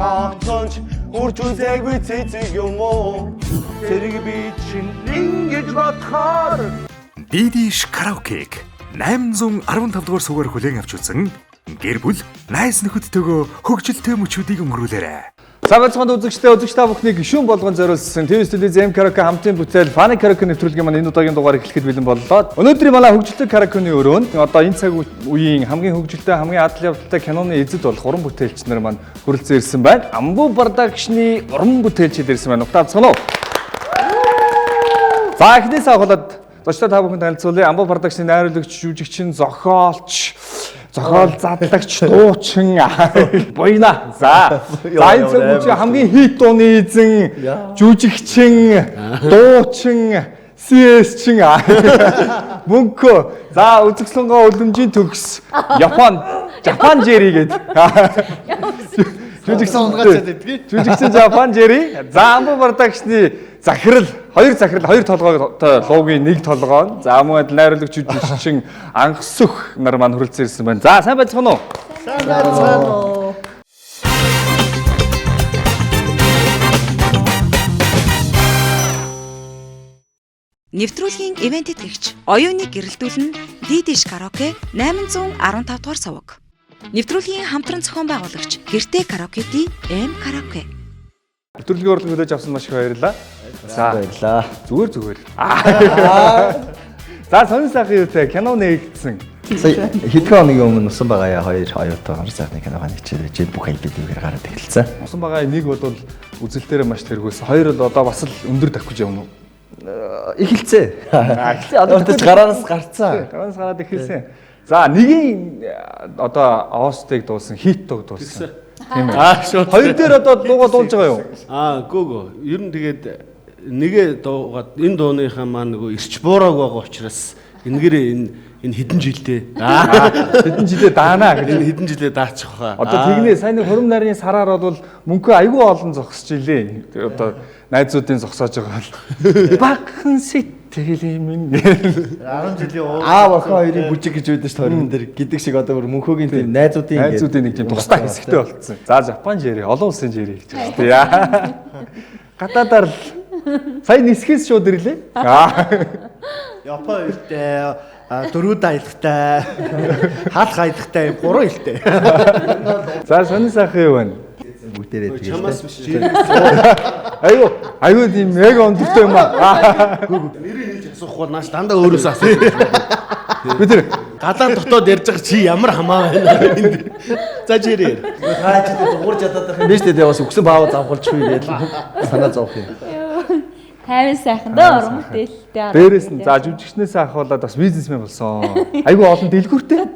цаатонч үржүүлээгүй цэцэг юм уу? Тэрийг би чинь ингэж бодохоор Дидиш караокег 815 дугаар сугаар хүлээн авч үзэн гэр бүл найз нөхөдтэйгөө хөгжилтэй мөчүүдийг өнгөрүүлээрэй. Сабацгонд үзэгчтэй та бүхнийг гишүүн болгон зориулсан ТV студийн караоке хамтын бүтээл Funny Karaoke нэвтрүүлгийн маань энэ удаагийн дугаар эхлэхэд бэлэн боллоо. Өнөөдрийн манай хөгжилтэй караокены өрөөнд одоо энэ цаг үеийн хамгийн хөгжилтэй хамгийн адал явдалтай киноны эзэд болох уран бүтээлч нар маань хүрэлцэн ирсэн байна. Амбу продакшны уран бүтээлчид ирсэн байна. Утаацгоно. За эхнээс ахуулаад зочдоо та бүхэн танилцуулъя. Амбу продакшны найруулагч, жүжигчин, зохиолч, зохиол задлагч, дуучин буйна. За энэ цаг үеийн хамгийн хит дууны эзэн, жүжигчин, дуучин, CS-чин мөнхөө. За үзэгслэнгөө үлэмжийн төгс Japan Jerry гэдэг. Жүжигчин Japan Jerry. За Амбу продакшны захирал хоёр толгойтой луугийн нэг толгой. За мөн найруулагч жүжигчин Ангасөх нар маань хүрэлцэн ирсэн байна. За сайн байцгаана уу? сайн байна уу? Нэвтрүүлгийн ивент тэтгэгч оюуныг гэрэлтүүлэн Дидиш караоке 815 дугаар суваг. Нэвтрүүлгийн хамтран зохион байгуулагч Гэртэй караоке DM караоке. Нэвтрүүлгийн уралдаанд хүлээж авсан маш их баярлалаа. За баярлаа. Зүгээр. За сонин сайхан юутай кино нэгдсэн. Хэдхэн хоногийн өмнө усан байгаа хоёр оюутан хор сайхны кино ханагчид бүх IP-гээр гараад эхэлсэн. Усан байгаа нэг бол үзэлтээрээ маш тэргүүлсэн. Хоёр бол одоо бас л өндөр давхиж явна уу? Эхэлцээ. Одоо гараас гарцсан. Гараас гараад эхэлсэн. За нэгийн одоо Оостыг дуулсан, хит дуулсан. Тийм ээ. Шууд. Хоёр дээр одоо дуугаа дуулж байгаа юу? Гүү. Ер нь тэгээд нэгэ дуугаад энэ дууныхаа маань нөгөө ирч буураг байгаа учраас энэгээр энэ хэдэн жилдээ Хэдэн жилээ даанаа гэж. энэ хэдэн жилдээ даачих хаа. Одоо тэгнээ сайн нэг хурим нарийн сараар бол мөнхөө айгүй олон зогсож илээ. Одоо найзуудын зогсоож байгаа бол багхан сэтгэл минь 10 жилийн аав охин хоёрын бүжиг гэж байдаг шүү дээ дээр гэдэг шиг одоо бүр мөнхөөгийн тийм найзуудын нэг тийм тусдаа хэсэгтэй болцсон. За Japan Jerry, олон улсын Jerry гэж байна шүү дээ. Гадаадаар л сая нисгээс шууд ирлээ. Япон хэлтэй, дөрвүүд аялахтай, хаалх аялахтай 3 хэлтэй. За сонин сайхан юу байна? Бүгдээрээ тэгээд. Чамаас биш чи. Айгүй тийм мега өндөртэй юм аа. Нэрийг хэлж асуухгүй нааш дандаа өөрөөсөө асуу. Би тэр Гадаа дотоод ярьж байгаа чи ямар хамаа байна. За жирээ. Хаа чи дуурж ядаад байх юм биш үү? Бас өгсөн баав завхалчихгүй гэдэг санаа зовх юм. Хайрын сайхан дөө уран бүтээлтэй. дээрээс нь за жүжигчнээс ахуулаад бас бизнесмен болсон. Айгүй олон дэлгүүртэй.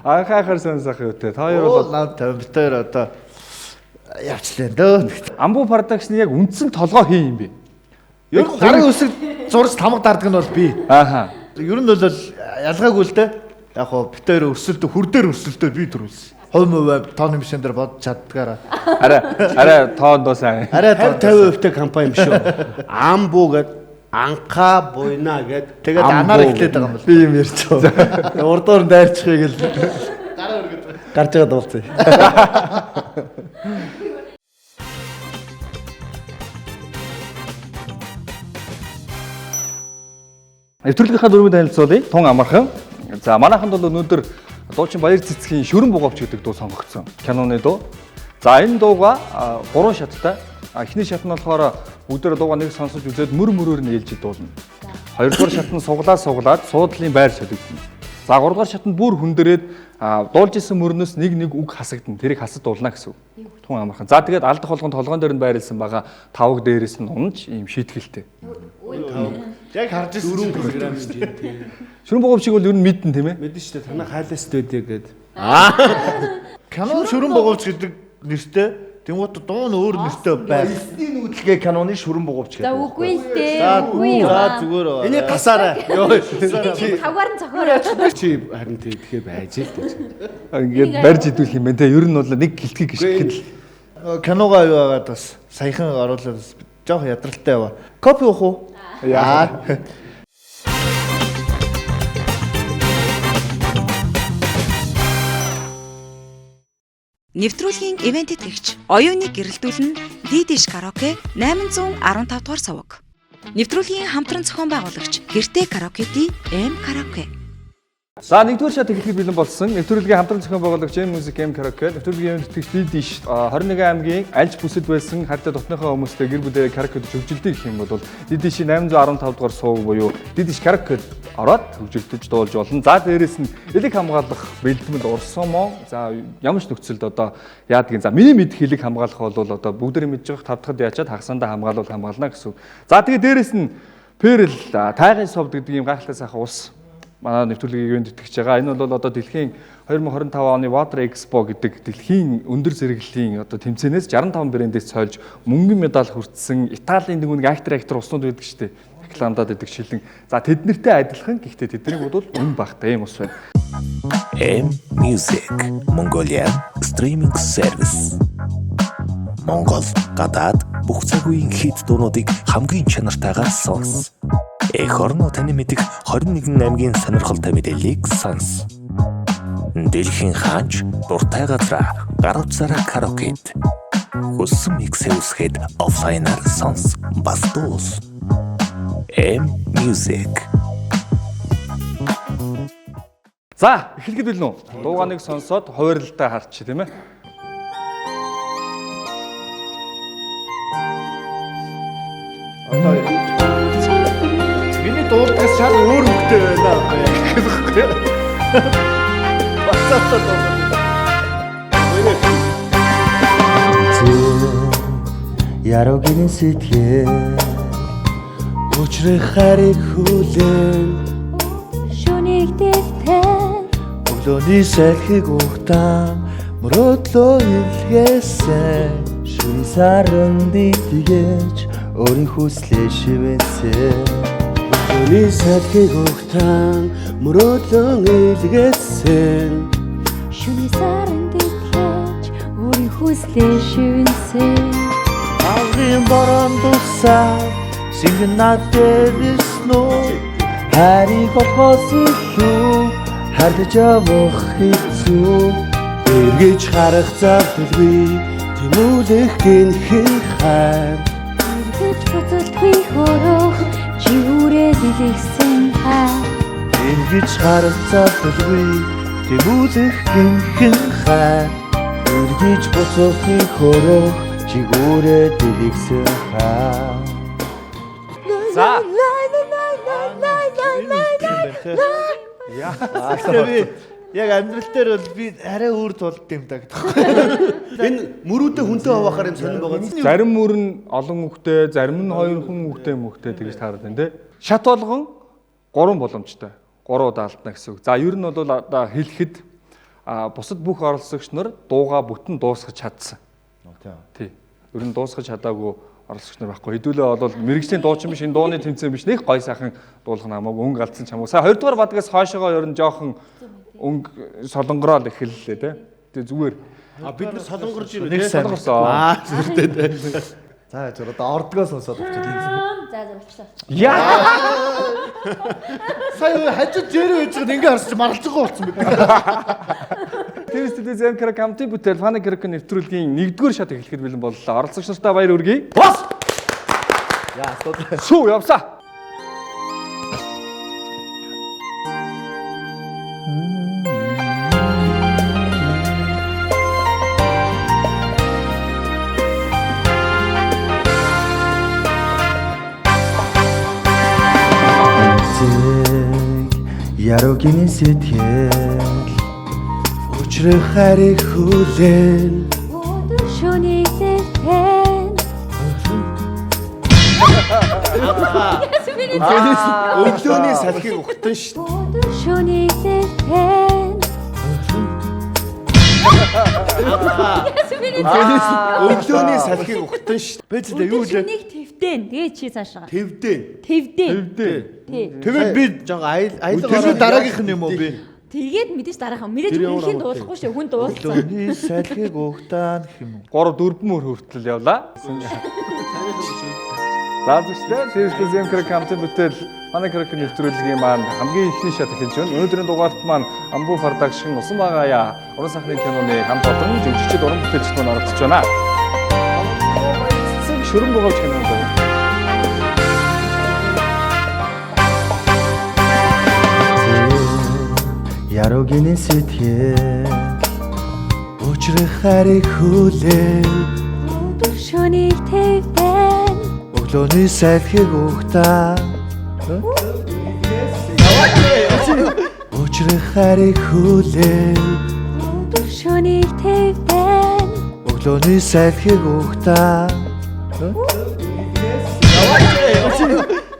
Хахаар сонин сайхан юутай. Та хоёр бол Наад төвтөр одоо явчлаа дөө. Амбу продакшны яг үндсэн толгой хий юм бэ? Яг гарын үсэг зурж тамга дардаг нь бол би. Ааха. Ер нь бол ялгаагүй л дээ. Яг хоо битээр өрсөлдөө хүр дээр өрсөлдөө би төрүүлсэн. Хувь тооны машин дээр бодож чаддгаараа. Арай тоондоо сайн. Арай 50% компани биш үү? Амбу гэд анха буйна гэд тэгээд анаар эхлээд байгаа юм бол. Би юм ярьж байгаа. Урдуур дайрчихъя гэл. Гарч байгаа дуулцъя. Нэвтрүүлгийнхаа дөрвөн танилцуулъя. Тун амархан. За манайханд бол өнөөдөр дуучин Баяр цэцгийн Шүрэн буговч гэдэг дуу сонгогдсон. Киноны дуу. За энэ дууга 3 шаттай. Эхний шат нь болохоор бүгдээр дууга нэг сонсож үзээд мөрөөр нь ээлж дуулна. Хоёрдугаар шат нь суглаад суудлын байр солигдно. За гуравдугаар шатнд бүр хүндэрээд дуулж исэн мөрнөөс нэг үг хасагдана. Тэрийг хасад дуулна гэсэн үг. Тун амархан. За тэгээд алдах болгонд толгойн дээр нь байрлсан байгаа тавг дээрээс нь унж ийм шийтгэлтэй. Яг харж ирсэн 4 кг тийм. Шүрэн буговчийг бол ер нь мэдэн тийм ээ. Мэдэн шүү дээ. Танаа хайлаа студио гэд. Канон шүрэн боговч гэдэг нэртэй. Тэнгуут дуу нь өөр нэртэй байв. Эсний нүүдэлгээ каноны шүрэн буговч За гэдэг. үгүй л дээ. Үгүй юу. За зүгээр. Энийг гасаарай. Тавгаар нь цохоор Чи харин тэгэхээр байж л дээ. Ингээд барьж идүүлэх юм байна те. Ер нь бол нэг гэлтгийг гიშгэхэд л Киногоо юу байгаад бас саяхан оруулаад жоох ядралтай яваа. Копи уух уу? Яа. Нэвтрүүлгийн ивент тэтгэгч оюуныг гэрэлтүүлэн Дидиш караоке 815 дугаар суваг. Нэвтрүүлгийн хамтран зохион байгуулагч Гэртээ караоке-ди М караоке. За нэгдүгээр шат эхлэхэд бэлэн болсон. Нэвтрүүлгийн хамтран зохион байгуулагч М Music M караоке. Нэвтрүүлгийн тэтгэгч Дидиш 21 аймгийн альж бүсэд байсан харьцаа дотныхоо хүмүүстэй гэр бүлээ караокед хөгжилдөг гэх юм бол Дидиш 815 дугаар суваг буюу Дидиш караокед ороод хөгжилдөж дуулж болно. За дээрэс нь элэг хамгаалах бэлтгэл урсамон. За ямар ч нөхцөлд одоо яадгийн. За миний мэд хэлэг хамгаалах бол одоо бүгдээр мэдж байгаа 5 дахьд яачаад хагасандаа хамгаалал хамгаална гэсэн. За тэгээ дээрэс нь Перл тайгын совд гэдэг юм гайхалтай сайхан ус манай нэвтрүүлгийг ивент тэтгэж байгаа. Энэ бол одоо дэлхийн 2025 оны Water Expo гэдэг дэлхийн өндөр зэрэглэлийн одоо тэмцээнээс 65 брэндээс цойлж мөнгөн медаль хүртсэн Италийн нэг актер уснууд байдаг шүү дээ. Рекламадад байдаг шилэн. За тэднэртэй адилхан гэхдээ тэднийг бол үн багтай юм ус байна. M Music Mongolia Streaming Service. Монгол, гадаад бүх цаг үеийн хит дуунуудыг хамгийн чанартайгаар сонс. Эх орно таны мэдих 21 аймгийн сонирхолтой мэдээллийг сонс. Дэлхийн хаач дуртай газраа гар утсаараа караокед. Хүссэн миксээ үсгээд офлайнаар сонс. Бас дуус. M Music. За эхлэхэд билнэ үү? Дууганыг сонсоод хувирлалтаа харч тийм ээ. Одоо миний дуулдагаас шал өөр хөвгтэй байна гэхгүй. Бацаатаа Ярогын сэтгэл өчрөх хариг хүлээн Шүнийг дэвтэн өглөөний салхиг ухтаан мөрөөдлөө илгээсэн шүн сарын дийгэж өөрийн хүслээ шивэнсэн өглөөний салхиг ухтаан мөрөөдлөө илгээсэн Шүний сарын дэвтэж өөрийн хүслээ шивэнсэн Аврын борон дусаа сингэн надэрснө хариг олгоос илүү хардж авах хэцүү эргэж харах завдалгүй тэмүүлэх гинхэн хайр Эргэж буцалтгүй хөрөх чи үрээд илгэсэн хаа эргэж харах завдалгүй тэмүүлэх гинхэн хайр эргэж буцалтгүй хөрөх чи үрээд илгэсэн хайр За яг амьдрал дээр бол би арай өөр тулд юм да гэдэг. Энэ мөрүүдээ хүнтэй хаваахаар юм сонирн байгаа. зарим мөр нь олон хүүхдээ, зарим нь 2 хүн хүүхдээ тэгж таарад байна те. Шат болгон 3 боломжтой. 3 удаа алдна гэсэн үг. За ер нь бол одоо хэлэхэд бусад бүх оролцогч нар дуугаа бүтэн дуусгаж чадсан. Тий. Ер нь дуусгаж чадаагүй оролцогч нар байхгүй. Хэдүүлээ бол мэрэгжлийн дуучин биш, энэ дууны тэмцээн биш. Нэг гой сайхан дуулах намайг өнгө алдсан ч хамаагүй. Сая 2 дугаар бадгаас хойшоогоо ер нь жоохон өнгө солонгороо л эхэллээ те. Тэгээ зүгээр. Бид нар солонгорж ирээ. Нэг сайн Солонгорсоо. Зүртэй. За зөв одоо ордгоо сонсоод авчихсан. За болчихлоо. Яа. Сая хажууд жирээ байж байгаа ингээ харсч маргалж байгаа болсон бид. Тэр студид Земкара камти бүтэл фаны караоке нэвтрүүлгийн 1-р шат эхлэхэд бэлэн боллоо. Оролцогч нартай баяр хүргэе. Бас. Яа, сууд. Сүү явсаа. Ярогын сэтгэл өчрөх хариг хүлээн Өдөр шүнийг дэвтэн Өглөөний салхийг ухтан шүү. Өдөр шүнийг дэвтэн Өглөөний салхийг ухтан шүү. бэжлээ юу лээ. Шүнийг твтэн тэгээ чи цаашаа Тэвдэн. твдэн тий Тэгээд би жоо айлгаа дараагийнх нь юм уу би? тэгээд мэдээж дараахан мэдээж үнхийн дуулахгүй шүү хүн дуулсан Өглөөний салхиг ухтаан гэх юм уу? 3-4 мөр хүртэл явлаа. За зүгтээ тэр студид Земкара камти бүтэл Манай караоке нэвтрүүлгийн маань хамгийн ихний шат эхэлж байна. Өнөөдрийн дугаарт маань Амбу Production Усан Багаяа уран сайхны киноны хамт олон жүжигчид уран бүтээлчид маань оролцож байна. Шүрэн бугавч кинонд Ярогины сэтгэл Учрах хариг хүлээл Өдөр шөнийг тавьтан Өглөөний салхиг ухтаа Учрах хариг хүлээл Өдөр шөнийг тавьтан Өглөөний салхиг ухтаа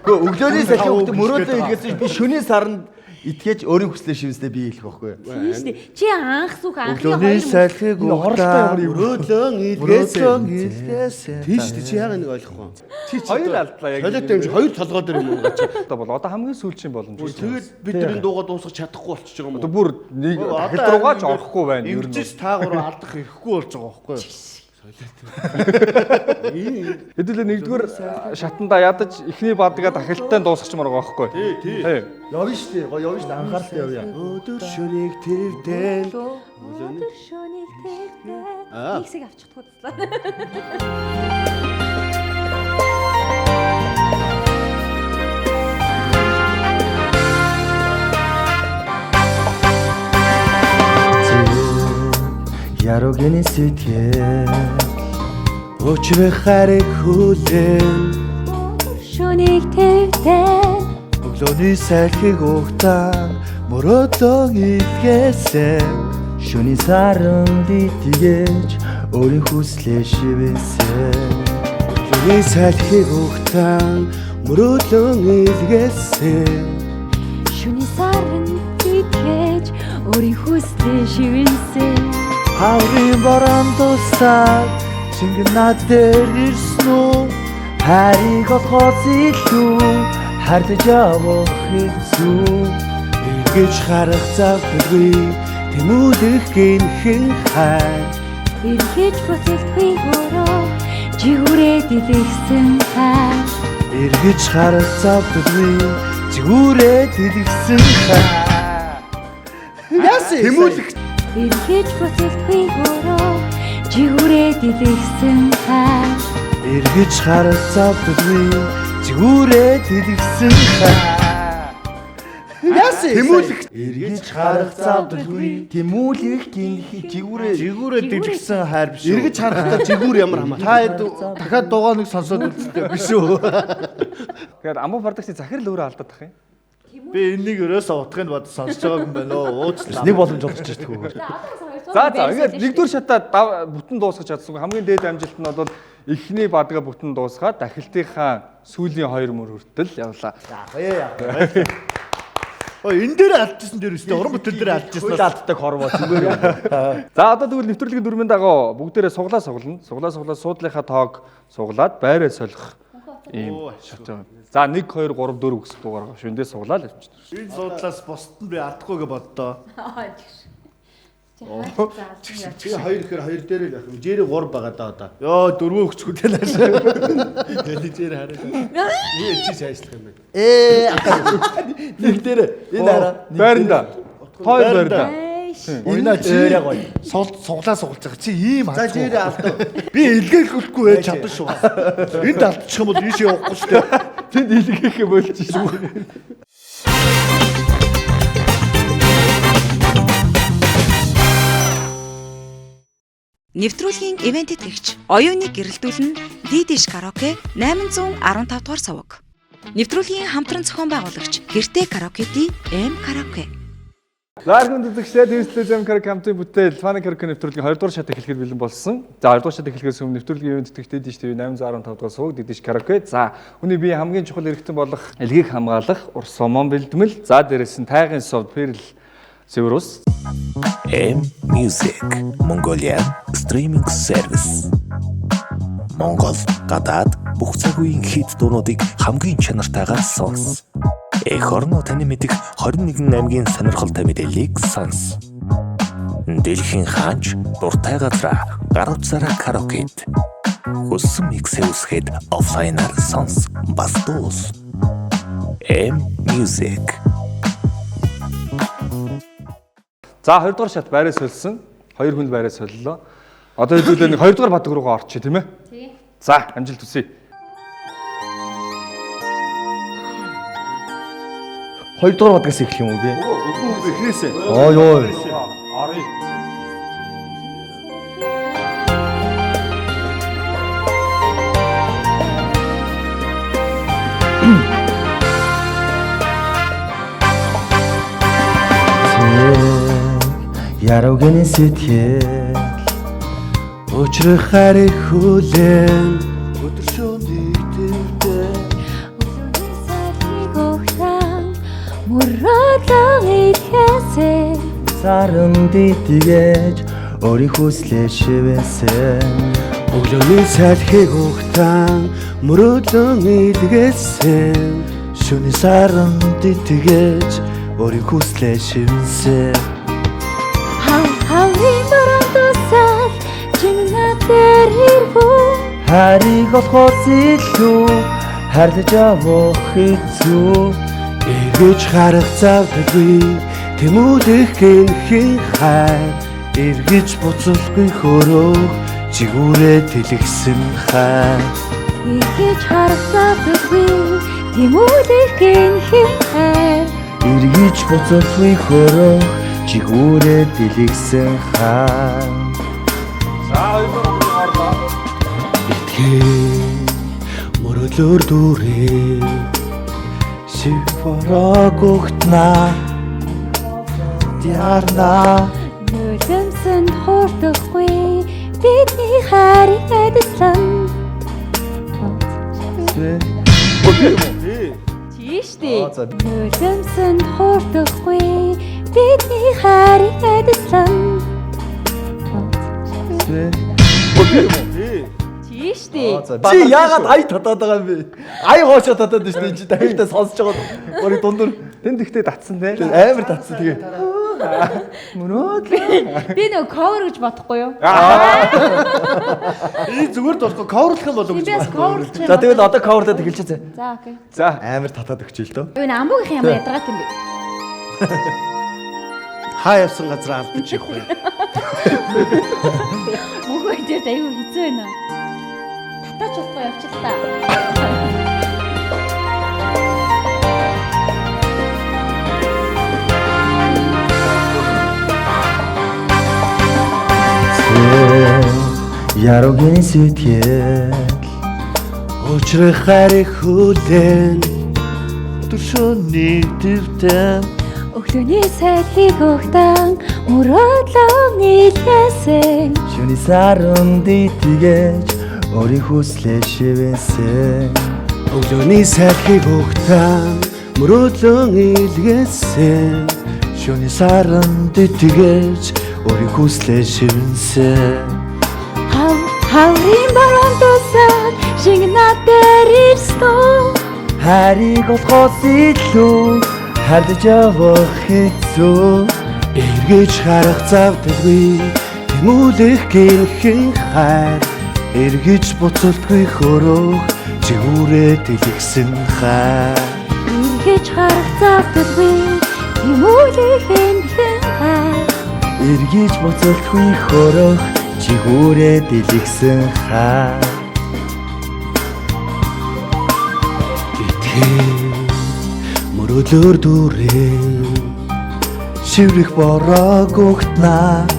Өглөөний салхиг ухтаа мөрөөдөө илгээсэн би шөнийн саранд итгэж өөрийн хүслээ шивсдээ би хэлэх байхгүй юу? Тийм шүү дээ. Чи анх сүх анхны Өглөөний салхиг ухтаа Мөрөөдлөн илгээсэн. Тийм Тийш чи яагаад нэг ойлгохгүй. хоёр алдлаа яг. Солиотой юм шиг хоёр толгой дээр юм уу гэж. Одоо хамгийн сүүлчийн боломж. Тэгээд бид тэрийн дуугаа дуусгах чадахгүй болчихж байгаа юм Одоо уу? бүр нэг хэл руугаа ч орохгүй байна. Ер нь. Ингэж таагаараа алдах ирэхгүй болж байгаа байхгүй юу? Хэдүүлээ нэгдүгээр шатанда ядаж эхний бадгаа дахилттай дуусгачмаар байгаа байхгүй. Тий. Явна шүү дээ. Гоё явна шүү дээ. Анхааралтай явъя. Өдөр шөнийг тэрвдэл. Өдөр шөнийг тавьтан. Ихсэг авчих туудлаа. Ярогины сэтгэл Учрах хариг хүлээл Өдөр шөнийг тавьтан Өглөөний салхиг ухтаа мөрөөдөө илгээсэн Шөнийн саранд итгэж өөрийн хүслээ шивээсэн Өглөөний салхиг ухтаа мөрөөдөө илгээсэн Шүний саранд итгэж өөрийн хүслээ шивэнсэн. Хаврын борон тусаад чингэн над дээр ирсэн үү Хариг олохоос илүү хардаж явах хэцүү Эргэж харах завдаггүй тэмүүлэх гинхэн хай Эргэж буцалтгүй бороо жигүүрээ дэлгэсэн хай Эргэж харах завдаггүй згүүрээ дэлгэсэн хай Яасан тэмүүлэх Эргэж буцалтгүй бороо жигүүрээ дэлгэсэн хай Эргэж харах завдаггүй згүүрээ дэлгэсэн хай Яасан тэмүүлэх эргэж харах завдаггүй тэмүүлэх гинхэн Жигүүрээ дэлгэсэн хайр биш үү? Эргэж харахтаа жигүүр ямар хамаатай. Та дахиад дугаа нэг сонсоод үзтээ биш үү? Тэгэхээр Амбу Production захирал өөрөө алдаад тах юм. Би энийг өрөөсөө утгыг бод сонсож байгаа юм байна оо. Уучлаа. нэг боломж олгож ирдэг хөө За ингээд нэгдүгээр шатаа бүтэн дуусгаж чадсан. Хамгийн дээд амжилт нь бол эхний бадгаа бүтэн дуусгаад дахилтынхаа сүүлийн 2 мөр хүртэл явлаа. Энэ дээр алдчихсан дээр үстэй уран бүтээл дээр алдчихсан. Хөл алддаг хорвоо зүгээр. За одоо тэгвэл нэвтрүүлгийн дүрмийн дагуу бүгдээрээ суглаа суглана. Суглаа суудлынхаа тоог суглаад байраа солих ийм шат байна. За 1 2 3 4 гэсэн дугаар шүндээ суглаа л явчихна. Энэ суудлаас бусд нь би алдахгүй гэж боддоо. Чи хоёр ихээр хоёр дээр л байх юм. Жири 3 байгаа да одоо. Йоо дөрвөө өгчгүүтэй нааш. Эли жири хараад. Юу чи сайжлах юм бэ? Нэг дээр энэ хараа Байранда. Хоёр байранда. Ойна чирээ гоё. Суглаа сугалж байгаа. Чи ийм За жири алдаа. би илгээхгүй байж чадсан шүү. Энд алдчих юм бол ийш явахгүй шүү дээ. Тэнд илгээхээ болж шүү. Нэвтрүүлгийн ивент тэтгэгч оюуныг гэрэлтүүлэн Дидиш караоке 815 дугаар суваг. Нэвтрүүлгийн хамтран зохион байгуулагч Гэртээ караоке-ди М караоке. Ларгын үзэгчдээ Тэрслээ Зам караоке хамтын бүтээл Фаны караоке нэвтрүүлгийн 2 дугаар шат эхлэхэд бэлэн болсон. За 2 дугаар шат эхлэхээс өмнө нэвтрүүлгийн ивент тэтгэгчдээ Дидиш TV 815 дугаар суваг Дидиш караоке. За хүний бие хамгийн чухал эрхтэн болох элгийг хамгаалах урс сомон бэлдмэл. За дээрэс нь тайгын сувд Перл Северус M Music Mongolia Streaming Service Монгол гадаад бүх цаг үеийн хит дуунуудыг хамгийн чанартайгаар сонс. Эх орно таны мэдих 21 аймгийн сонирхолтой мэдээллийг сонс. Дэлхийн хаанч дуртай газраа гар утсаараа караокед. Хүссэн миксээ үсгээд офлайнаар сонс. Бас дуус. M Music. За 2 дугаар шат байраа солисон. 2 хүн байраа солилоо. Одоо хэдүүлээ нэг 2 дугаар бадаг руугаа орчих тийм ээ. Тий. За амжилт хүсье. 2 дугаар бадгаас эхлэх юм уу би? Эхнээсээ. Ой ой. Орё. Яруугийн сэтгэл Учрах хариг хүлээн өдөр шөнөний төвдөө Мөрөдлөн ихэсэ саран дитгээж өөрийн хүслээ шивэсэн. өглөөний салхийг ухтаан мөрөөдлөн илгээсэн. Шүний саран дитгээж өөрийн хүслээ шивэсэн. Хаврын дөрөвдөөсөл чиннатэр хэрвүү Хариг олохоос илүү харлаж авах хэцүү. Эргэж харах завдаггүй тэмүүлэх гинхэн хайр. Эргэж буцалгүй хөрөөх жигүүрээ тэлгсэн хайр. Иргэж харагдаггүй тэмүүлэх гинхэн хайр. Эргэж буцалгүй хөрөө жигүүрээ дэлгсэн хаа. За 2 дугаар орлоо. Итгэе мөрөдлөөр дүүрээ Шив борог ухтнаа Диарна Нөлөмсөн хуурдахгүй бидний хайрыг эдэлсэн. Тийштэй. Нөлөмсөн хуурдахгүй бидний хайрыг эдэлсэн. Тийштэй. Чи яагаад ай татаад байгаа юм бэ? Ай хоошоо татаад байна шүү дээ. Чи дахиад сонсож байгаа. Өөрийн дундуур Тэнд ихтэй татсан те. амар татсан тэгээ. Би нөгөө cover гэж бодохгүй юу? зүгээр болохгүй coverлах юм болов гэж Бидээс coverч. За тэгэл одоо coverдад эхэлчихье. За окей. За Амар татаад өгч ил дөө. Энэ амбуугийн ямар ядаргаат юм бэ? хаа явсан газар алдаж явах вэ? Мөхөө дээр аюу хэцүү байна. Татаач болохгүй явчихлаа. Яруугийн сэтгэл Учрах хариг хүлээн өдөр шөнөний төвдөө Өглөөний сайхийг өгтөн мөрөдлөн илгээсэн. Шүний саран дитгээж өөрийн хүслээ шивэсэн. өглөөний салхийг ухтаан мөрөөдлөн илгээсэн. Шүний саран дитгээж өөрийн хүслээ шивэсэн. Хаврын баруун шингэнат дээр ирсэн. Хариг олохоос илүү харлаж авах хэцүү. Эргэж харах завдаггүй тэмүүлэх гинхэн хайр. Эргэж буцалтгүй хөрөөх жигүүрээ тэлгсэн хайр. Иргэж харах завдаггүй тэмүүлэх гинхэн хайр. Эргэж буцалтгүй хөрөөх жигүүрээ дэлгсэн хаа. Итгэе мөрөдлөөр дүүрээ шиврэх борог ухтнаа.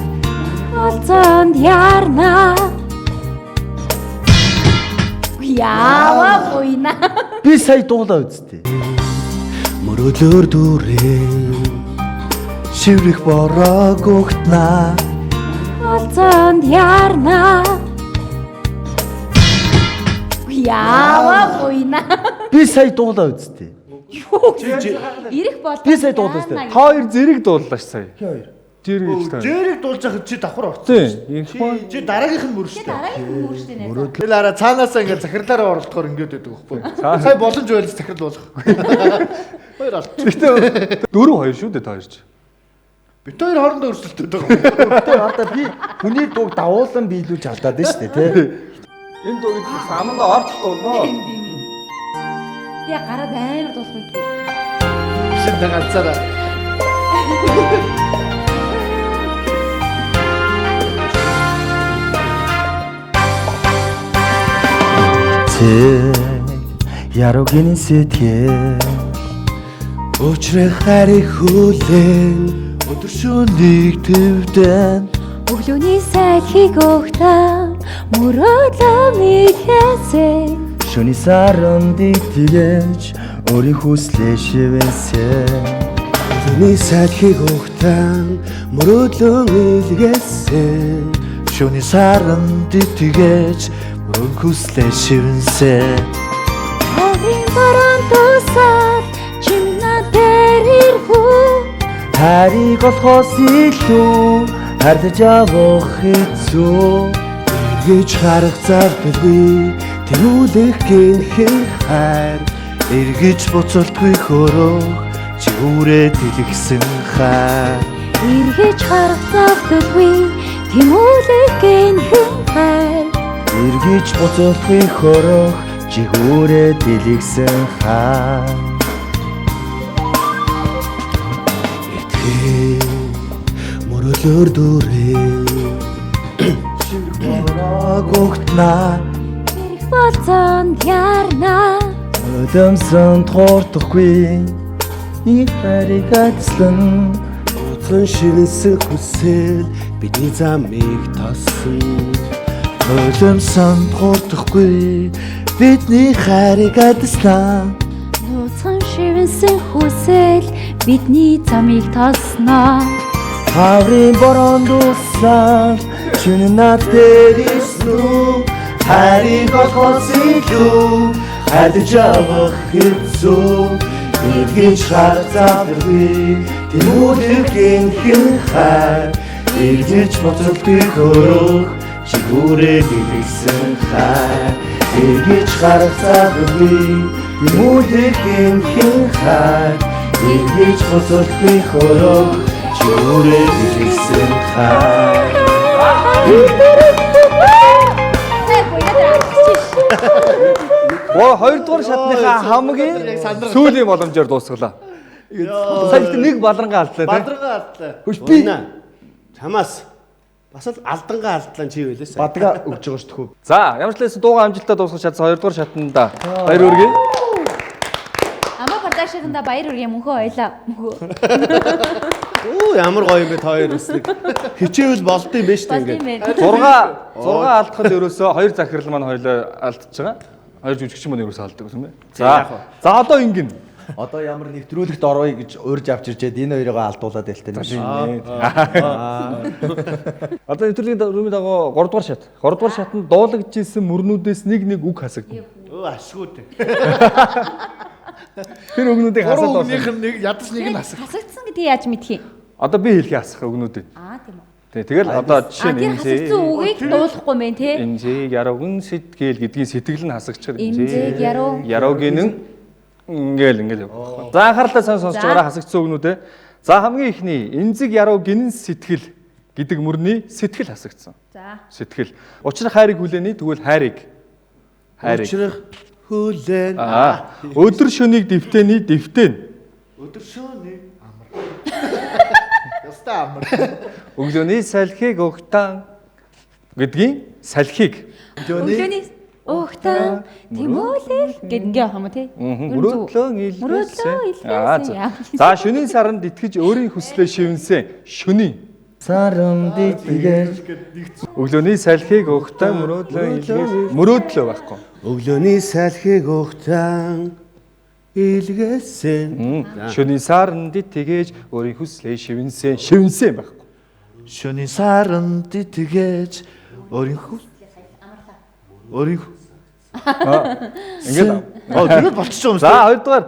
Олзонд ярна. Яава буйна. Би сая дуулаа үзтээ. Мөрөдлөөр дүүрээ шиврэх борог ухтнаа. Олзонд ярна. Яава буйна. Би сая дуулаа үзтээ. Ирэх бол. Би сая дуулаа үзтээ. та хоёр зэрэг дууллаа ш сая. Зэрэг л та. Жэрийг дуулж байхад чи давхар орсон. Тийм. Чи дараагийнх нь мөр штэ. Дараагийн мөр штэ нэ. Тэгэл араа цаанаасаа ингээд захирлаараа оролдохоор ингээд байдаг байхгүй. Сая боломж байл захирал болох. Хоёр алт. Гэтэ 4-2 шүү дээ та хоёр ч. Бид хоёр хоорондоо өрсөлдөд байгаа. Гэтэ одоо би хүний дууг давуулан биелүүлж алдаад байна шүү дээ тий. Энэ дууг аманда орч дуулноо. Тэгээ гараад амар дуулах үү. Шинэ ганцаараа. Яруугийн сэтгэл Өчрөө хариг хүлээн өдөр шөнөгийг төвдөн Өглөөний сайлхийг өгтөө мөрөөдлөө мэхээсэй. шөнийн саранд итгэж өөрийн хүслээ шивэнсэн. Өглөөний сайлхийг өгтөн мөрөөдлөө илгээсэн. Шөнийн саранд итгэж өөрийн хүслээ шивэнсэн. Хаврын баруун тусаад чимнаа дээр ирхүү. Хариг олохоос илүү хардаж авах хэцүү. Эргэж харах зардалгүй тэмүүлэх гинхэн хайр. Эргэж буцалтгүй хөрөөх чи үрээ дэлгсэн хайр. Эргэж харах завдалгүй тэмүүлэх гинхэн хайр. Эргэж буцалтгүй хөрөх жигүүрээ дэлгсэн хаа. Мөрөлөөр дүрээ Бороо гогтнаа Ирэх болцоонд ярнаа. өдөмсөн туурдахгүй нэг хариг адслан Утсан шивэнсэн хүсэл бидний замыг тосон. Өлөмсөн туурдахгүй бидний хайрыг адслаа. Нууцхан шивэнсэн хүсэл бидний замыг тосноо. Хаврын борон дуслаа чинь над дээр иснүү. Хариг олохоос илүү хадж авах хэцүү. Эргэж харах зардалгүй тэмүүлэх гинхэн хайр. Эргэж буцалтгүй хөрөх чигүүрээ дэлгсэн хайр. Эргэж харах зардалгүй тэмүүлэх гинхэн хайр. Эргэж буцалтгүй хөрөх чигүүрээ дэлгсэн хайр. Хоёрдугаар шатныхаа хамгийн сүүлийн боломжоор дуусгалаа. Сая нэг балрангаа алдлаа тий. Бадрангаа алдлаа. Хүч би Чамаас бас л алдангаа алдлаа чи байлээ сая. Бадгаа өгж байгаа шүү дээ. За, ямар ч лээс дуугаа амжилттай дуусгах чадсан хоёрдугаар шатанда баяр хүргэе. Ама продакшнда баяр хүргэе мөнхөө ойлаа. Мөнхөө. Оо ямар гоё юм бэ та хоёр бас нэг хичээвэл болд юм байна шүү дээ ингээд. 6 алдахад ерөөсөө хоёр захирал маань хоёлоо алдчихж байгаа. Хоёр жүжигч маань ерөөсөө алддаг гэсэн бэ. За одоо ингэн. Одоо ямар нэвтрүүлэгт орооё гэж урьж авч ирчээд энэ хоёроо алдуулаад байлтай юм шиг. Одоо нэвтрүүлгийн рүүмийн дагуу 3 дугаар шат. 3 дугаар шатанд дуулагдчихсэн мөрнүүдээс нэг үг хасагдана. Өө ашгүй дээ. Тэр өгнүүдийг хасаад Гурван үгнийх нь нэг ядаж нэг нь асах. Хасагдсан гэдэг яаж мэдхий? Одоо би хэлхий хасах өгнүүдийг. Тийм үү. Тий, тэгэл одоо жишээ нь Тэр хасагдсан үгийг дуулахгүй мэн те. Эмзэг ярууган сэтгэл гэдгийн сэтгэл нь хасагчаар Эмзэг яруу. Яруугийн ингээл явах. За анхаарлаа сонсож байгаа хасагдсан өгнүүдээ. За хамгийн ихний эмзэг яруугийн сэтгэл гэдэг мөрний сэтгэл хасагдсан. За. Сэтгэл. Учрах хайрыг хүлээний тэгвэл хайрыг. Учрах хүлээн. Өдөр шөнийг дэвтээний дэвтээн. Өдөр шөнө амар. Яста амар. Өглөөний салхийг өгтан гэдгийн салхийг. Өглөөний Ухтан тэмүүлэх гэд ингээ явах юм уу те? Мөрөөдлөө Мөрөөдлөө илгээсэн. илгээсэн. За шөнийн саранд итгэж өөрийн хүслээ шивнсэн шөнийн Саранд итгэж өглөөний салхийг өгтан мөрөөдлөө илгээсэн. Мөрөөдлөө байхгүй. Өглөөний салхийг өгтан илгээсэн. Шөнийн саранд итгэж өөрийн хүслээ шивнсэн байхгүй. Шөнийн саранд итгэж өөрийн Ингээд тэгээд болчихж байгаа юм шүү. За хоёрдугаар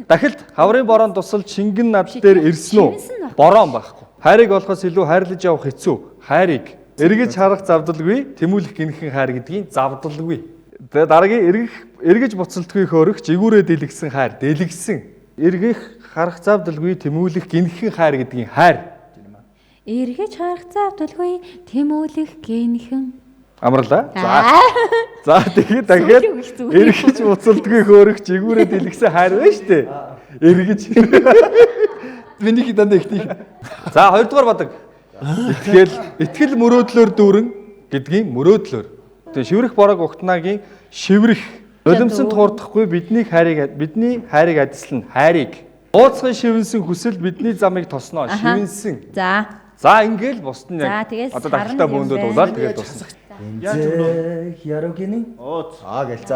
дахилт хаврын борон тусал шингэн над дээр ирсэн үү? Борон байхгүй. Хайрыг олохоос илүү хайрлаж явах хэцүү. Хайрыг эргэж харах завдалгүй, тэмүүлэх гинхэн хайр гэдгийн завдалгүй. Тэгээ дараагийн эргэж буцалтгүй хөөрөх жигүүрээ дэлгсэн хайр, дэлгсэн. Эргэх харах завдалгүй, тэмүүлэх гинхэн хайр гэдгийн хайр. Эргэж харах завдалгүй тэмүүлэх гинхэн. Амарлаа. За тэгээд дахиад эргэж уцалдгүй хөөрөх жигүүрээ дэлгэсэн хайр байна штэ. Эргэж. Миний дандаа ихтэй. За хоёрдугаар бадаг. Итгэл мөрөөдлөөр дүүрэн гэдгийн мөрөөдлөөр. Тэгээ шиврэх борог ухтнагийн шиврэх нулимсан туурдахгүй бидний хайрыг адислан хайрыг ууцхан шивэнсэн хүсэл бидний замыг тосноо шивэнсэн. За ингээл бусд нь яг одоо дахтаа бөөндөө дуулаад тэгээд дуусна. Ярогины. Гэл за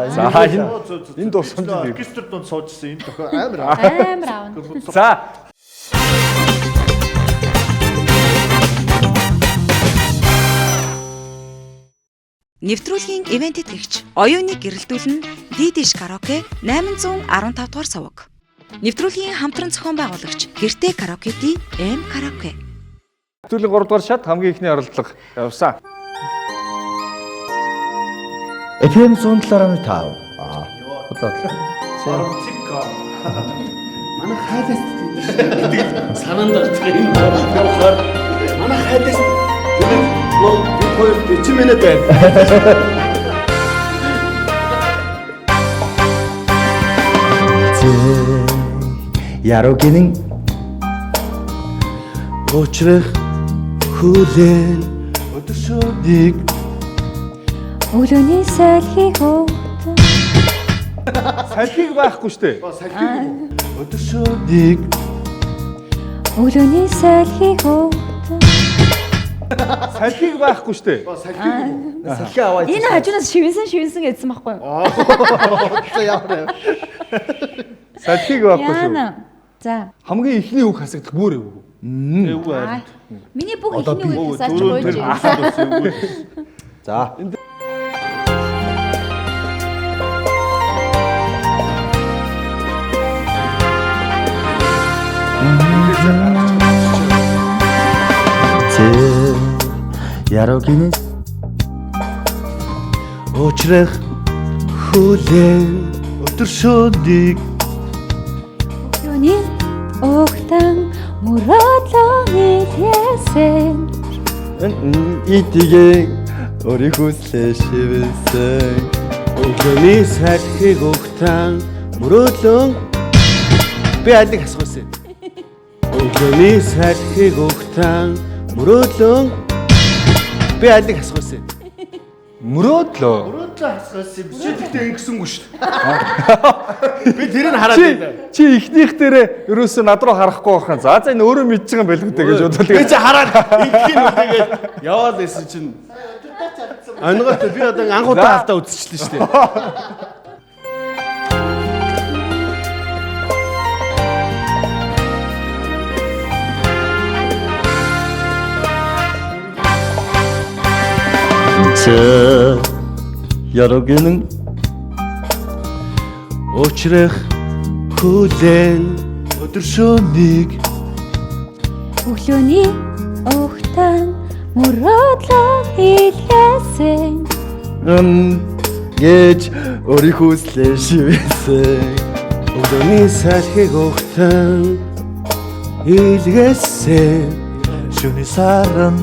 энэ дууссан чинь оркестр донд суужсэн энэ тохиол амар аавна. За Нэвтрүүлгийн ивент тэтгэгч оюуныг гэрэлтүүлэн Дидиш караоке 815 дугаар суваг. Нэвтрүүлгийн хамтран зохион байгуулагч Гэртээ караоке ди М караоке. нэвтрүүлгийн 3 дугаар шат хамгийн ихний оролдлого явсан. FM 107.5. Манай хайлаас санаанд гардаг юм явахаар манай хайлаас тэгээд хоёр 40 минут байна. Ярогины Очрох хүлээн өдөршөөнийг Өглөөний салхийг хөөгдөн. Салхийг байхгүй штэ. өдөршөөнийг Өглөөний салхийг хөөгдөн. Салхийг байхгүй штэ. салхи аваад. Энэ хажуунаас шивэнсэн гэдсэн байхгүй юу? Салхийг байхгүй шүү. За. Хамгийн ихний үг хасагдах бүр эв. Миний бүх ихний үг хасаач гойж байна. За. Ярогины очрох хүлээн өдөршөөнийг Өглөөний огтан мөрөөдлөө хэлээсэн. итгээ өөрийн хүслээ шивсэн. өглөөний салхийг өгтан мөрөөдлөн би алиг асуусан. өглөөний салхийг өгтан мөрөөдлөн би алиг асуусан. Мөрөөдлөө. Асуусан биш гэхдээ ингэсэнгүй шүү дээ. Би тэрийг хараад байна. Чи ихнийх дээрээ ерөөсөө над руу харахгүй байхan. За энэ өөрөө мэдчихэж байгаа байлгүй дээ гэж бодлоо. Би чи хараад ингийн үтэйгээд яваад байсан чинь ангууд би одоо анхудаа автаа үзчихлээ шүү дээ. Ярогины очрох хүлээн өдөршөөнийг Өглөөний огтан мөрөөдлөө хэлээсэн. гэж өөрийн хүслээ шивсэн. өглөөний салхийг өгтөн илгээсэн шүний саран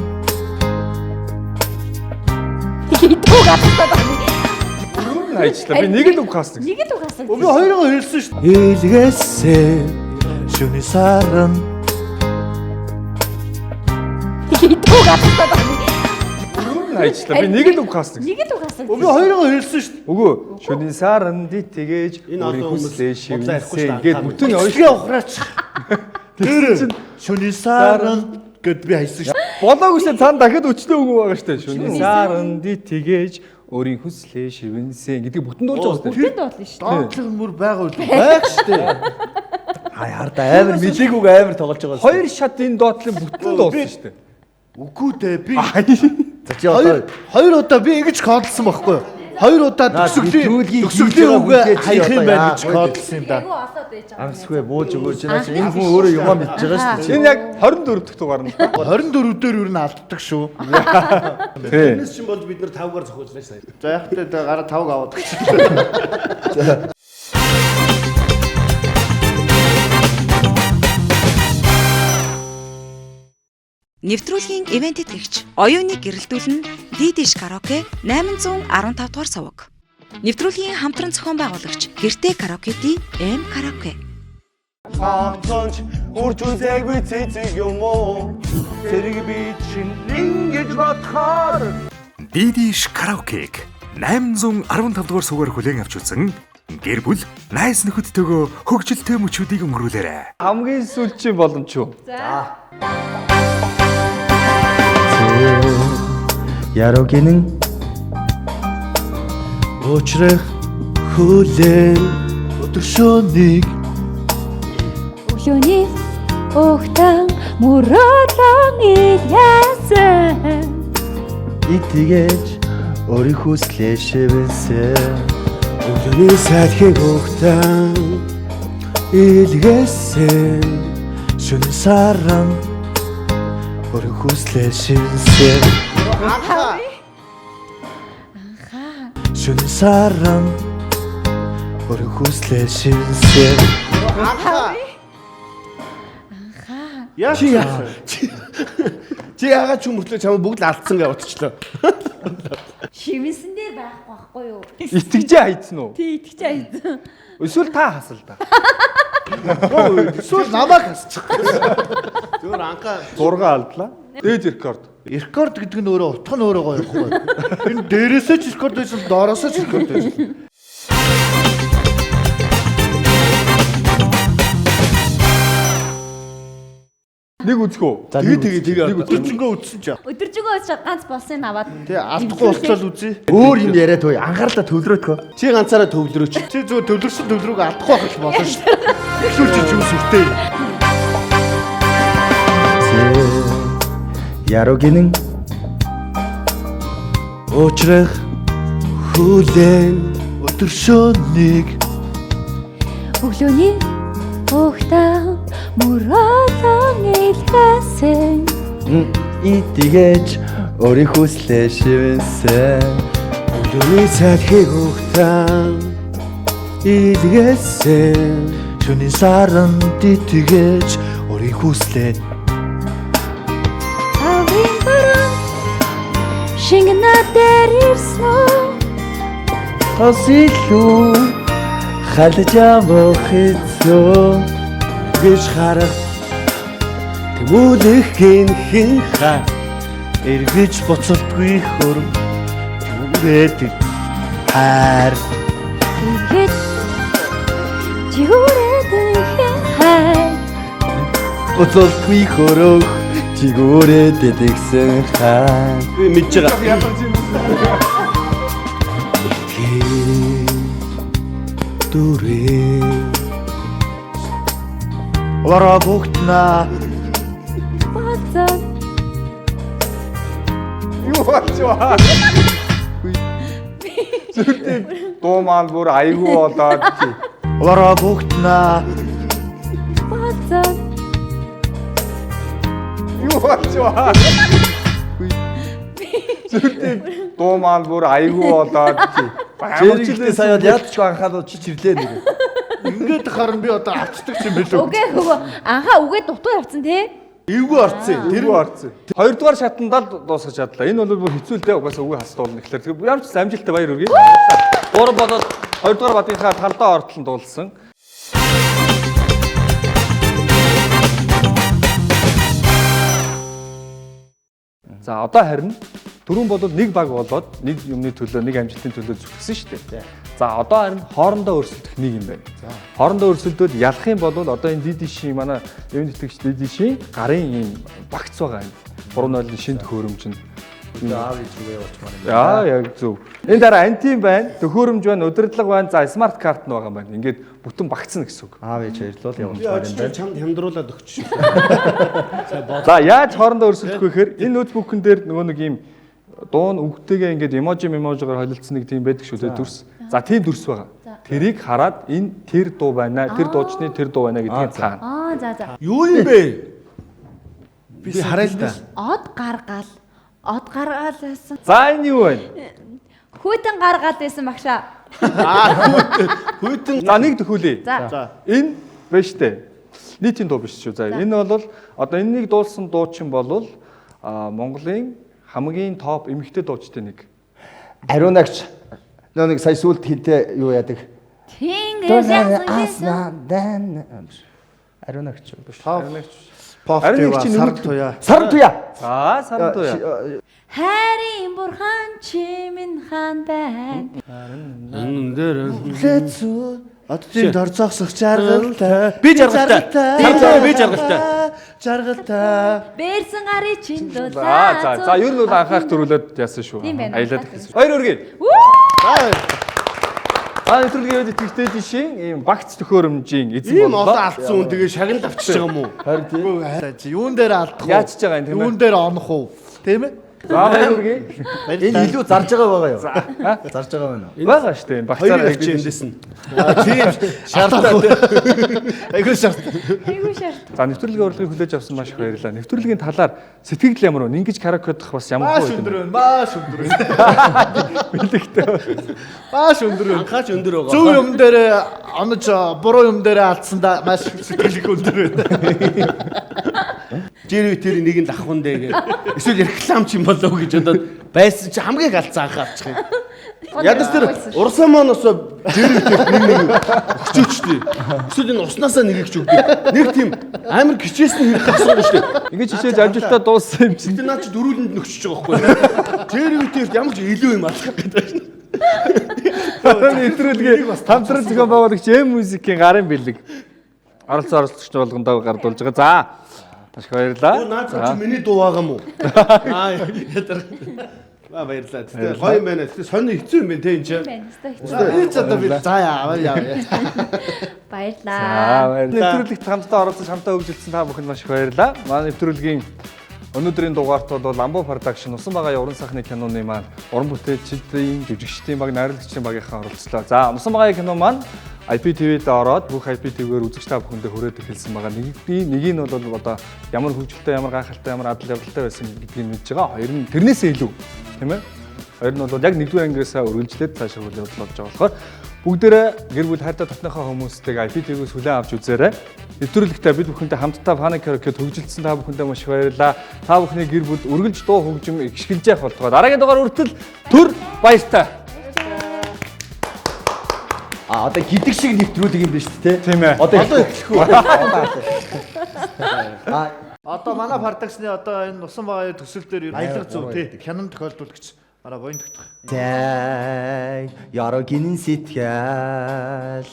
Хайчлаа. Би нэг л үг хасдаг. Нэг л үг хасдаг. би хоёроо хэлсэн шүү дээ. Илгээсэн шүний саран Хайчлаа. Би нэг л үг хасдаг. Нэг л үг хасдаг. би хоёроо хэлсэн шүү дээ. Үгүй. Шүний саранд итгээж өөрийн хүслээ шивсэн. Ингээд бүтэн Өлтгөө ухраач. Тэр шүний саран гэд би хайсан шүү. болоогүйсээ цаана дахиад өчтөө үг байгаа штэ. Шүний саранд итгээж өөрийн хүслээ шивэнсэн гэдэг бүтэн дуулж байгаа Бүтэнд болно шүү дээ. Доотлог мөр байгаа үү? Байх шүү дээ. Хардаа амар мэлээгүүг амар тоглож байгаа. Хоёр шат энэ доотлын бүтэн дуулсан штэ. Үгүй дээ би За чи одоо хоёр удаа би ингэж кодлсон байхгүй юу? Хоёр удаа төсөглийн үгээ хаях юм байна гэж кодлсон юм да. Олоод байж байгаа. ангасгүй бууж өгөөч нааш энэ хүн өөрөө юмаа мэдж байгаа шүү дээ. Энэ яг 24 дахь дугаар нь. 24 дээр юу н алддаг шүү. Тий. Тэрнээс чинь болж бид нар 5-гаар зохиоллаа сая. За яг тэ гараа 5-г аваад гэж. Нэвтрүүлгийн ивент тэтгэгч оюуныг гэрэлтүүлэн Дидиш караоке 815 дугаар суваг. Нэвтрүүлгийн хамтран зохион байгуулагч Гэртээ караоке-ди М караоке. Хатонч урж үзээгүй цэцэг юм уу? Зэрэг би чинь ингэж бодохоор Дидиш караокег 815 дугаар суугаар хүлээн авч үзэн гэр бүл найз нөхөдтэйгөө хөгжилтэй мөчүүдийг өнгөрүүлээрэй. Хамгийн сүүлчийн боломж юу? Ярогинэн Уучрах хүлээн өдөршөөнийг Өглөөний ухтан мөрөөлөн илгээсэн. итгээж өөрийн хүслээ шивсэн. өглөөний сайдхийг ухтан илгээсэн. Шөнө саран өөрийн хүслээ шивсэн. Шөнө саран өөрийн хүслээ шивсэн. Чи яагаад ч мөртлөө чамд бүгд л алдсан гэж утчлаа. Шивэнсэн дээр байхгүй байхгүй юу? Итгэжээ хайцсан уу? Тий, итгэж айдсан. Эсвэл та хасал та. Эсвэл намайг хасчих. Зүгээр анхаа 6 алдлаа. Дээд рекорд. Рекорд гэдэг нь өөрөө утга нь өөрөө гоё юм байна. Энэ дээрээсээ ч рекорд байсан, доороосоо ч рекорд байсан. Нэг үзэх үү? тэгээ Өдөржингөө үтсэн ч. Өдөржигөө очиж ганц болсыг аваад. Тэгээ алдахгүй болцол үзье. Өөр юм яриад thôi анхаарлаа төвлөрөөдгөө. чи ганцаараа төвлөрөөч. Чи зүгээр төвлөрсөн төвлөрөөг алдахгүй байх ч болно шүү дээ. Тэгшүүл чи юу сүртэй. Ярогинэн Уучрах хүлээн өдөршөөнийг Өглөөний ухтан мөрөөлөн илгээсэн. итгээж өөрийн хүслээ шивсэн. өглөөний сайдхийг ухтан илгээсэн. Шөнийн саран итгээж өөрийн хүслээ Авин баран шингэнэ дээр ирсэн. тос илүү халж авах хэцүү. гэж харах тэмүүлэхин хэн хаа эргэж боцолтгүй хөрөм түгээд хайр Ихэд жигүүрээд хай. боцолтгүй хөрөг чигүүрээ дэтгсэн хайр. би мэдж байгаа. Дүрээ Ороо бүгтнаа Бацаа. Юу болчихваа? Зүртэй дуу маань бүр айгүй болоод чи. ороо бүгтнаа Бацаа. Юу болчихваа? Зүртэй дуу маань бүр айгүй болоод чи. Зэрэгтэй саяад яд ч анхаад чи чирлээ нэг. Ингээд харан би одоо авчдаг юм билүү? Үгүй хөө анхаа үгээ дутуу явцсан тий. Эвгүй орцсон. Тэр орцсон. Хоёрдугаар шатандаа л дуусгаж чадлаа. Энэ бол бүр хэцүүлтэй угаасаа үгээ хасдуулна гэхлээр. Тэгэхээр ямар ч амжилттай баяр хүргэе. Гур болоод хоёрдугаар бадынхаа тардаа ортол нь дуулсан. За одоо харин дөрөв бол нэг баг болоод нэг юмны төлөө нэг амжилтын төлөө зүтгэсэн шүү дээ. За одоо харин хоорондоо өрсөлдөх нэг юм байна. Хоорондоо өрсөлдөд ялах юм бол одоо энэ дидишийн манай эвэн итгэгч дидишийн гарын юм багц байгаа юм. 3-0-ын шинэ төхөөрөмж нь. Аав ичгээ уучмаар юм. Яа яг зөв. Энэ дараа антим байна, төхөөрөмж байна, удирдлага байна, за смарт карт нь байгаа юм байна. Ингээд бүтэн багцна гэсэн үг. Аав ич баярлуул явуулмаар юм байна. чамд хямдруулаад өгч шүү. За яаж хоорондоо өрсөлдөх вэ гэхээр энэ ноутбукн дээр нөгөө нэг юм дуун үгтэйгээ ингээд эможигаар холилдсон нэг тийм байдаг шүү дээ дүрс. За тийм дүрс байгаа. Тэрийг хараад энэ тэр дуу байна, тэр дуучны тэр дуу байна гэдгийг цаана. За за. Юу юм бэ? Би хараа л да. Од гаргаалсан. За энэ юу вэ? Хүйтэн гаргаад байсан багшаа. Хүйтэн За нэг төхүүлээ. За. Энэ биш үү? Нийтийн дуу биш шүү. За энэ бол одоо энэнийг дуулсан дуучин бол Монголын хамгийн топ эмэгтэй дуучтай нэг. Ариунагч нэг сая сүлд хинтээ юу яадаг? Ариунагч биш. Pop Ариунагч Саран туяа. За саран туяа. Хайрын бурхан чимэн хаан байна. Оддын дорцоосох жаргалтай. Би жаргалтай. Би жаргалтай. Жаргалтай. Бэрсэн гарыг чин дулаа. За ер нь бол анхаах төрүүлээд яасан шүү. Тийм байна. Аялаад хэлсэн. Хоёр өргөе. Нэвтрүүлгийн үед итгэвчтэй жишээ ийм багц төхөөрөмжийн эзэн Ийм олон алдсан хүн тэгээ шагнал авчиж байгаа юм уу? Харин тийм. Юун дээр алдах вэ? Яачж байгаа юм тийм ээ. Юун дээр онох уу? Тийм ээ? За хоёр өргөе. Энэ илүү зарж байгаа байгаа юу? Зарж байгаа байна уу? Байгаа шүү дээ. Багцаар Хоёр авчиж эндээс нь. Тийм шаардлагатай. Айгуу шаард. Айгуу шаард. За нэвтрүүлгийн урилгыг хүлээж авсан маш их баярлалаа. Нэвтрүүлгийн талаар сэтгэл ямар вэ? Ингэж караокедох бас ямар Маш өндөр байна. Маш өндөр байна. бэлэгтэй. Маш өндөр байна. Анхаач өндөр байгаа. Зөв юм дээр онож буруу юм дээр алдсандаа маш сэтгэл их өндөр байна. Жирүү тэр нэг нь лахван дээ гэх. Эсвэл рекламч юм болов уу гэж бодоод байсан чи хамгийн их алдсан анхаа авчих юм. Ядаж тэр урсан моноос жирүү тэр нэг өчөөчтэй. Эсвэл энэ уснасаа нэгийг ч өгдөг. Нэг тийм амар гिचээсний хэрэг тассан шүү дээ. Ингэж хичээж амжилтаа дууссан юм чинь. Гэтэ наа чи дөрүүлэнд нөхчөж байгаа байхгүй. Жирүү тэр ямар ч илүү юм алах гэдэг шин. Нэвтрүүлгийн хамтран зохион байгуулагч M-Music-ийн гарын бэлэг оролцогч болгондоо гардуулж байгаа. За маш их баярлалаа. Наад чи миний дуу байгаа мó. Ядар. Баярлалаа. Тэгээ гоё юм байна. Тэгээ сони хэцүү юм байна те энэ чинь. Би ч одоо би за яа. Баярлаа. Нэвтрүүлэгт хамтдаа оролцож хамтдаа хөгжилсэн та бүхэнд маш их баярлалаа. Манай нэвтрүүлгийн өнөөдрийн дугаарт бол Ламбо production усан багаа уран сайхны киноны маань уран бүтээлчдийн жүжигчдийн баг найруулагчдын багийнхаа оролцлоо. За усан багаа кино маань IPTV-д ороод бүх IPTV-гээр үзэгч та бүхэндээ хүрээд эхэлсэн байгаа. Нэг нь бол одоо ямар хөгжилтэй, ямар гайхалтай, ямар адал явдалтай байсан гэдгийг мэдж байгаа. Хоёр нь тэрнээсээ илүү, тийм ээ. Хоёр нь бол яг 1-р ангиасаа үргэлжлээд цаашаа хөл явдал болж байгаа болохоор бүгдээрээ гэр бүл хайртай дотныхоо хүмүүстэйг IPTV-гээс хүлээн авч үзээрэй. Нэвтрүүлэгтээ бид бүхэндээ хамтдаа Panic Karaoke хөгжилсэн та бүхэндээ маш их баярлалаа. Та бүхний гэр бүл үргэлж дуу хөгжим ихшгэлж явах болтугай. Дараагийн дугаар үртэл түр баяртай. Одоо гидэг шиг нэвтрүүлэг юм биш үү те? Тийм ээ. Одоо эхлэх үү? Одоо манай продакшны одоо энэ усан багын төсөл дээр аялал зөв тий. Хянам тохиолдуулагч араа боён тогтох. Тай ярогинэн сэтгэл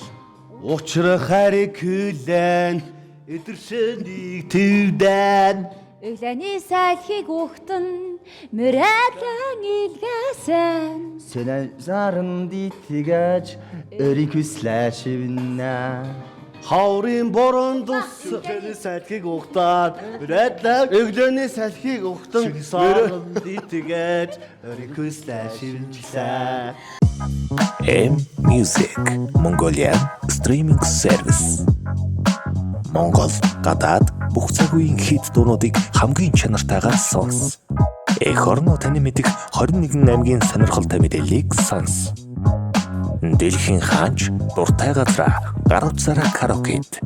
Учир хариг хүлэн эдэршэнийг төвдэн. Өглөөний сайлхийг ухтан мөрөөдлөн илгээсэн. Сэнэ заран дитгэж өрийг хүслээ шивнэ. Хаврын борон тус өглөөний салхийг ухтаад өглөөний салхийг ухтан Саран дитгэж өрийг хүслээ шивнэ. M-Music Mongolia Streaming Service. Монгол, гадаад бүх цаг үеийн хит дуунуудыг хамгийн чанартайгаар сонс. Эх орно таны мэдих 21 аймгийн сонирхолтой мэдээллийг сонс. Дэлхийн хаач дуртай газраа гар утсаараа караокед.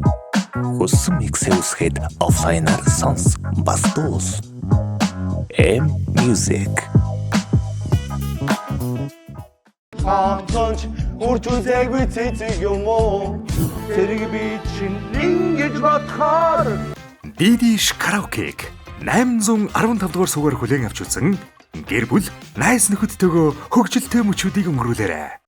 Хүссэн миксээ үсгээд офлайнаар сонс. Бас дуус. M-Music. Хатонч урж үзээгүй цэцэг юм уу? Тэрийг би чинь ингэж бодохоор Дидиш караокег 815 дугаар суугаар хүлээн авч үзсэн гэр бүл найз нөхөдтэйгөө хөгжилтэй мөчүүдийг өнгөрүүлээрэй.